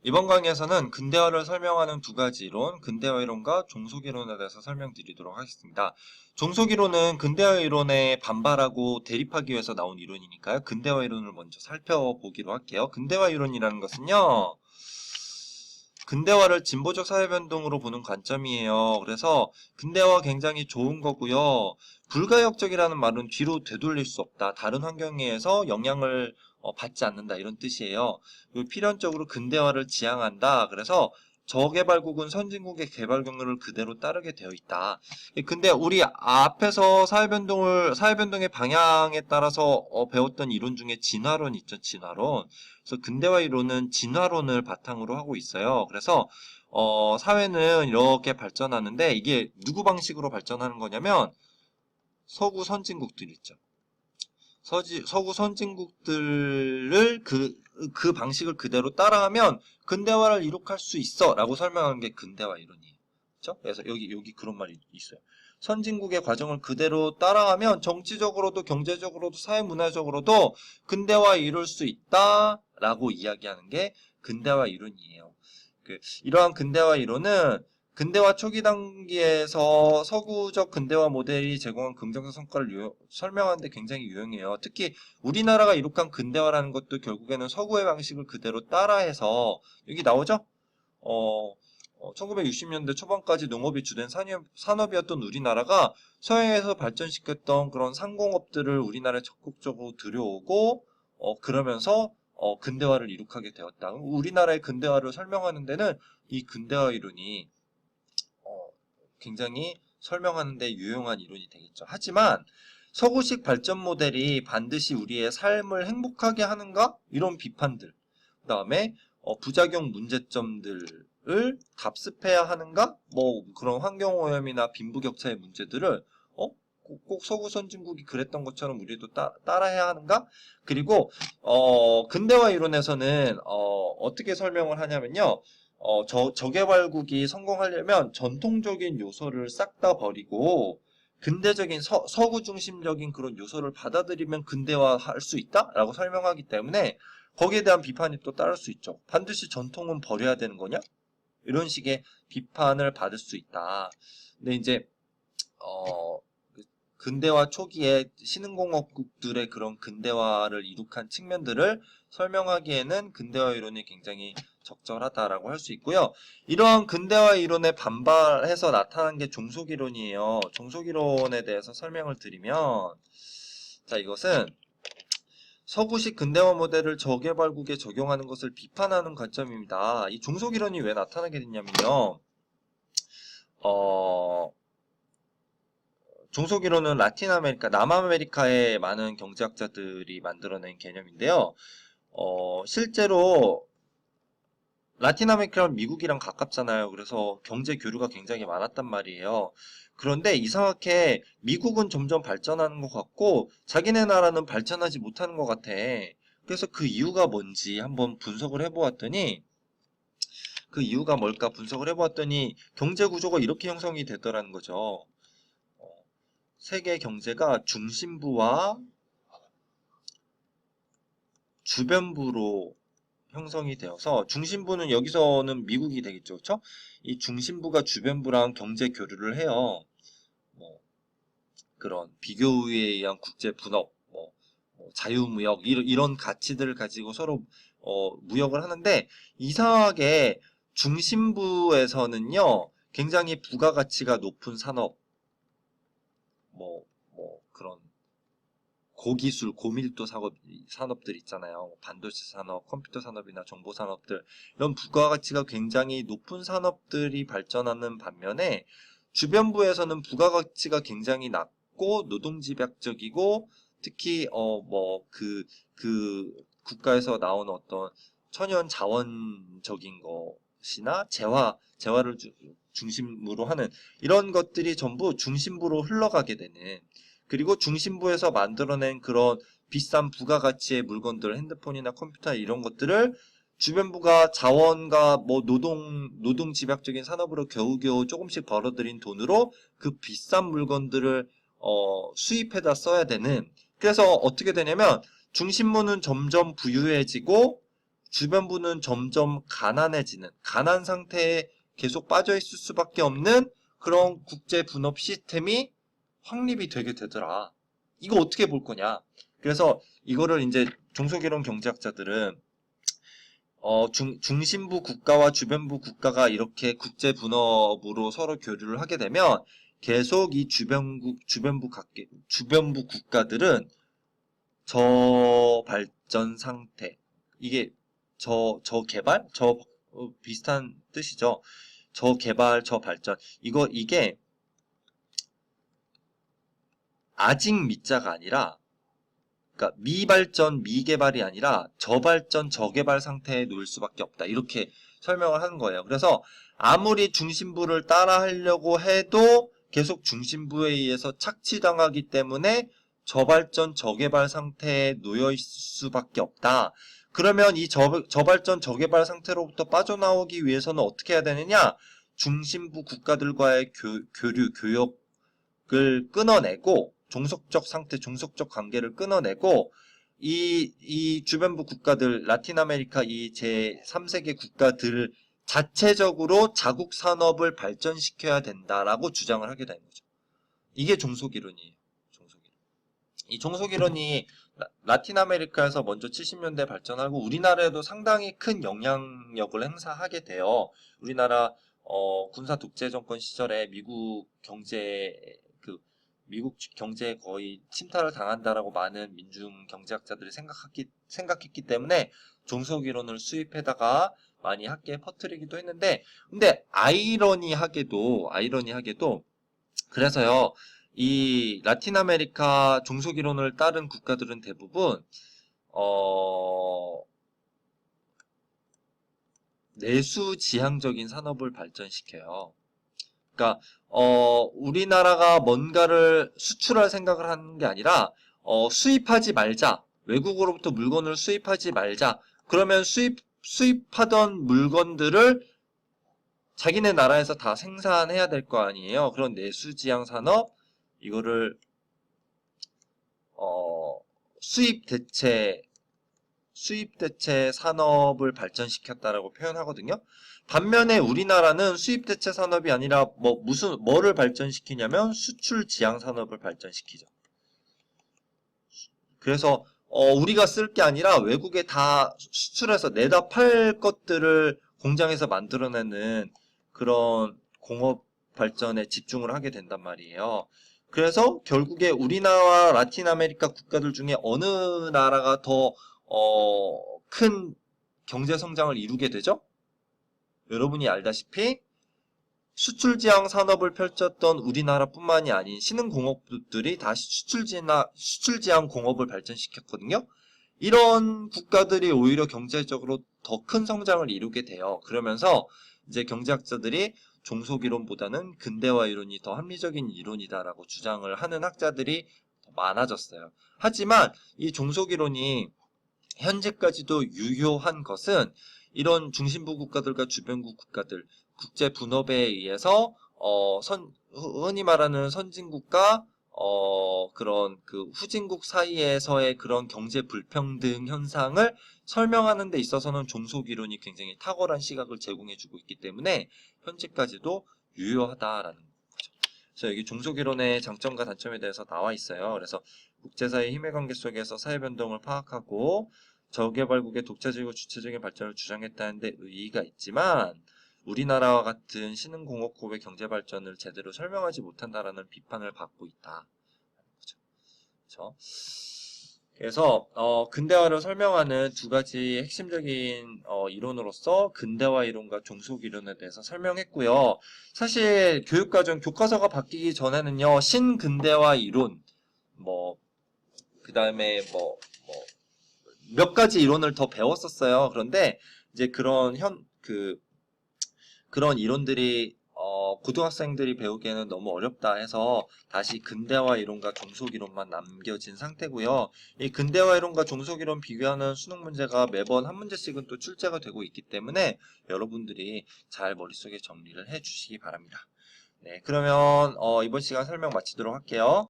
이번 강의에서는 근대화를 설명하는 두 가지 이론, 근대화 이론과 종속 이론에 대해서 설명드리도록 하겠습니다. 종속 이론은 근대화 이론에 반발하고 대립하기 위해서 나온 이론이니까요. 근대화 이론을 먼저 살펴보기로 할게요. 근대화 이론이라는 것은요, 근대화를 진보적 사회변동으로 보는 관점이에요. 그래서 근대화 굉장히 좋은 거고요. 불가역적이라는 말은 뒤로 되돌릴 수 없다. 다른 환경에 의해서 영향을 받지 않는다. 이런 뜻이에요. 그리고 필연적으로 근대화를 지향한다. 그래서 저개발국은 선진국의 개발 경로를 그대로 따르게 되어 있다. 근데 우리 앞에서 사회변동의 방향에 따라서 배웠던 이론 중에 진화론 있죠, 진화론. 그래서 근대화 이론은 진화론을 바탕으로 하고 있어요. 그래서 사회는 이렇게 발전하는데 이게 누구 방식으로 발전하는 거냐면 서구 선진국들 있죠. 서구 선진국들을 그 방식을 그대로 따라하면 근대화를 이룩할 수 있어 라고 설명하는 게 근대화 이론이에요. 그렇죠? 그래서 여기 그런 말이 있어요. 선진국의 과정을 그대로 따라하면 정치적으로도 경제적으로도 사회문화적으로도 근대화 이룰 수 있다 라고 이야기하는 게 근대화 이론이에요. 이러한 근대화 이론은 근대화 초기 단계에서 서구적 근대화 모델이 제공한 긍정적 성과를 설명하는 데 굉장히 유용해요. 특히 우리나라가 이룩한 근대화라는 것도 결국에는 서구의 방식을 그대로 따라해서 여기 나오죠? 1960년대 초반까지 농업이 주된 산업이었던 우리나라가 서양에서 발전시켰던 그런 상공업들을 우리나라에 적극적으로 들여오고 그러면서 근대화를 이룩하게 되었다. 우리나라의 근대화를 설명하는 데는 이 근대화 이론이 굉장히 설명하는 데 유용한 이론이 되겠죠. 하지만 서구식 발전 모델이 반드시 우리의 삶을 행복하게 하는가? 이런 비판들. 그 다음에 부작용 문제점들을 답습해야 하는가? 뭐 그런 환경오염이나 빈부격차의 문제들을 꼭 서구 선진국이 그랬던 것처럼 우리도 따라해야 하는가? 그리고 근대화 이론에서는 어떻게 설명을 하냐면요. 저개발국이 성공하려면 전통적인 요소를 싹 다 버리고 근대적인 서구 중심적인 그런 요소를 받아들이면 근대화할 수 있다? 라고 설명하기 때문에 거기에 대한 비판이 또 따를 수 있죠. 반드시 전통은 버려야 되는 거냐? 이런 식의 비판을 받을 수 있다. 근데 이제 근대화 초기에 신흥공업국들의 그런 근대화를 이룩한 측면들을 설명하기에는 근대화 이론이 굉장히 적절하다라고 할 수 있고요. 이러한 근대화 이론에 반발해서 나타난 게 종속 이론이에요. 종속 이론에 대해서 설명을 드리면, 자, 이것은 서구식 근대화 모델을 저개발국에 적용하는 것을 비판하는 관점입니다. 이 종속 이론이 왜 나타나게 됐냐면요. 종속 이론은 라틴 아메리카, 남아메리카의 많은 경제학자들이 만들어낸 개념인데요. 실제로 라틴 아메리카는 미국이랑 가깝잖아요. 그래서 경제 교류가 굉장히 많았단 말이에요. 그런데 이상하게 미국은 점점 발전하는 것 같고 자기네 나라는 발전하지 못하는 것 같아. 그래서 그 이유가 뭔지 한번 분석을 해보았더니 그 이유가 뭘까 분석을 해보았더니 경제 구조가 이렇게 형성이 되더라는 거죠. 세계 경제가 중심부와 주변부로 형성이 되어서 중심부는 여기서는 미국이 되겠죠. 그렇죠? 이 중심부가 주변부랑 경제 교류를 해요. 뭐 그런 비교에 의한 국제 분업, 자유무역 이런 가치들을 가지고 서로 무역을 하는데 이상하게 중심부에서는요. 굉장히 부가가치가 높은 산업 그런 고기술, 고밀도 산업들 있잖아요. 반도체 산업, 컴퓨터 산업이나 정보 산업들 이런 부가가치가 굉장히 높은 산업들이 발전하는 반면에 주변부에서는 부가가치가 굉장히 낮고 노동집약적이고 특히 그 국가에서 나오는 어떤 천연 자원적인 것이나 재화를 중심으로 하는 이런 것들이 전부 중심부로 흘러가게 되는 그리고 중심부에서 만들어낸 그런 비싼 부가가치의 물건들, 핸드폰이나 컴퓨터 이런 것들을 주변부가 자원과 노동 집약적인 산업으로 겨우겨우 조금씩 벌어들인 돈으로 그 비싼 물건들을 수입해다 써야 되는. 그래서 어떻게 되냐면 중심부는 점점 부유해지고 주변부는 점점 가난해지는, 가난 상태에 계속 빠져 있을 수밖에 없는 그런 국제 분업 시스템이 확립이 되게 되더라. 이거 어떻게 볼 거냐? 그래서 이거를 이제 종속이론 경제학자들은 중심부 국가와 주변부 국가가 이렇게 국제 분업으로 서로 교류를 하게 되면 계속 이 주변부 국가들은 저발전 상태, 이게 저개발? 비슷한 뜻이죠. 저개발, 저발전. 이게 아직 미자가 아니라, 그러니까 미발전, 미개발이 아니라 저발전, 저개발 상태에 놓일 수밖에 없다. 이렇게 설명을 하는 거예요. 그래서 아무리 중심부를 따라 하려고 해도 계속 중심부에 의해서 착취당하기 때문에 저발전, 저개발 상태에 놓여 있을 수밖에 없다. 그러면 이 저발전, 저개발 상태로부터 빠져나오기 위해서는 어떻게 해야 되느냐? 중심부 국가들과의 교류, 교역을 끊어내고, 종속적 상태, 종속적 관계를 끊어내고, 이 주변부 국가들, 라틴 아메리카 이 제3세계 국가들 자체적으로 자국 산업을 발전시켜야 된다라고 주장을 하게 되는 거죠. 이게 종속이론이에요. 이 종속이론이 라틴 아메리카에서 먼저 70년대 발전하고 우리나라에도 상당히 큰 영향력을 행사하게 돼요. 우리나라 군사 독재 정권 시절에 미국 경제에 거의 침탈을 당한다라고 많은 민중 경제학자들이 생각했기 때문에 종속이론을 수입해다가 많이 학계에 퍼뜨리기도 했는데, 근데 아이러니하게도 그래서요, 이 라틴 아메리카 종속이론을 따른 국가들은 대부분 내수지향적인 산업을 발전시켜요. 그러니까 우리나라가 뭔가를 수출할 생각을 하는 게 아니라 수입하지 말자. 외국으로부터 물건을 수입하지 말자. 그러면 수입하던 물건들을 자기네 나라에서 다 생산해야 될 거 아니에요. 그런 내수지향 산업, 이거를 수입 대체 산업을 발전시켰다라고 표현하거든요. 반면에 우리나라는 수입 대체 산업이 아니라 뭐를 발전시키냐면 수출 지향 산업을 발전시키죠. 그래서 우리가 쓸 게 아니라 외국에 다 수출해서 내다 팔 것들을 공장에서 만들어내는 그런 공업 발전에 집중을 하게 된단 말이에요. 그래서 결국에 우리나라와 라틴 아메리카 국가들 중에 어느 나라가 더 큰 경제 성장을 이루게 되죠? 여러분이 알다시피 수출지향 산업을 펼쳤던 우리나라뿐만이 아닌 신흥공업들이 다시 수출지향 공업을 발전시켰거든요. 이런 국가들이 오히려 경제적으로 더 큰 성장을 이루게 돼요. 그러면서 이제 경제학자들이 종속이론보다는 근대화 이론이 더 합리적인 이론이다라고 주장을 하는 학자들이 더 많아졌어요. 하지만 이 종속이론이 현재까지도 유효한 것은 이런 중심부 국가들과 주변국 국가들, 국제 분업에 의해서 흔히 말하는 선진국과 그런 그 후진국 사이에서의 그런 경제 불평등 현상을 설명하는 데 있어서는 종속이론이 굉장히 탁월한 시각을 제공해주고 있기 때문에 현재까지도 유효하다라는 거죠. 그래서 여기 종속이론의 장점과 단점에 대해서 나와 있어요. 그래서 국제사회 힘의 관계 속에서 사회변동을 파악하고 저개발국의 독자적이고 주체적인 발전을 주장했다는 데 의의가 있지만 우리나라와 같은 신흥공업국의 경제발전을 제대로 설명하지 못한다라는 비판을 받고 있다. 그렇죠? 그래서 근대화를 설명하는 두 가지 핵심적인 이론으로서 근대화 이론과 종속 이론에 대해서 설명했고요. 사실 교육과정 교과서가 바뀌기 전에는요, 신근대화 이론, 그 다음에 몇 가지 이론을 더 배웠었어요. 그런데 이제 그런 이론들이 고등학생들이 배우기에는 너무 어렵다 해서 다시 근대화 이론과 종속 이론만 남겨진 상태고요. 이 근대화 이론과 종속 이론 비교하는 수능 문제가 매번 한 문제씩은 또 출제가 되고 있기 때문에 여러분들이 잘 머릿속에 정리를 해 주시기 바랍니다. 네, 그러면 이번 시간 설명 마치도록 할게요.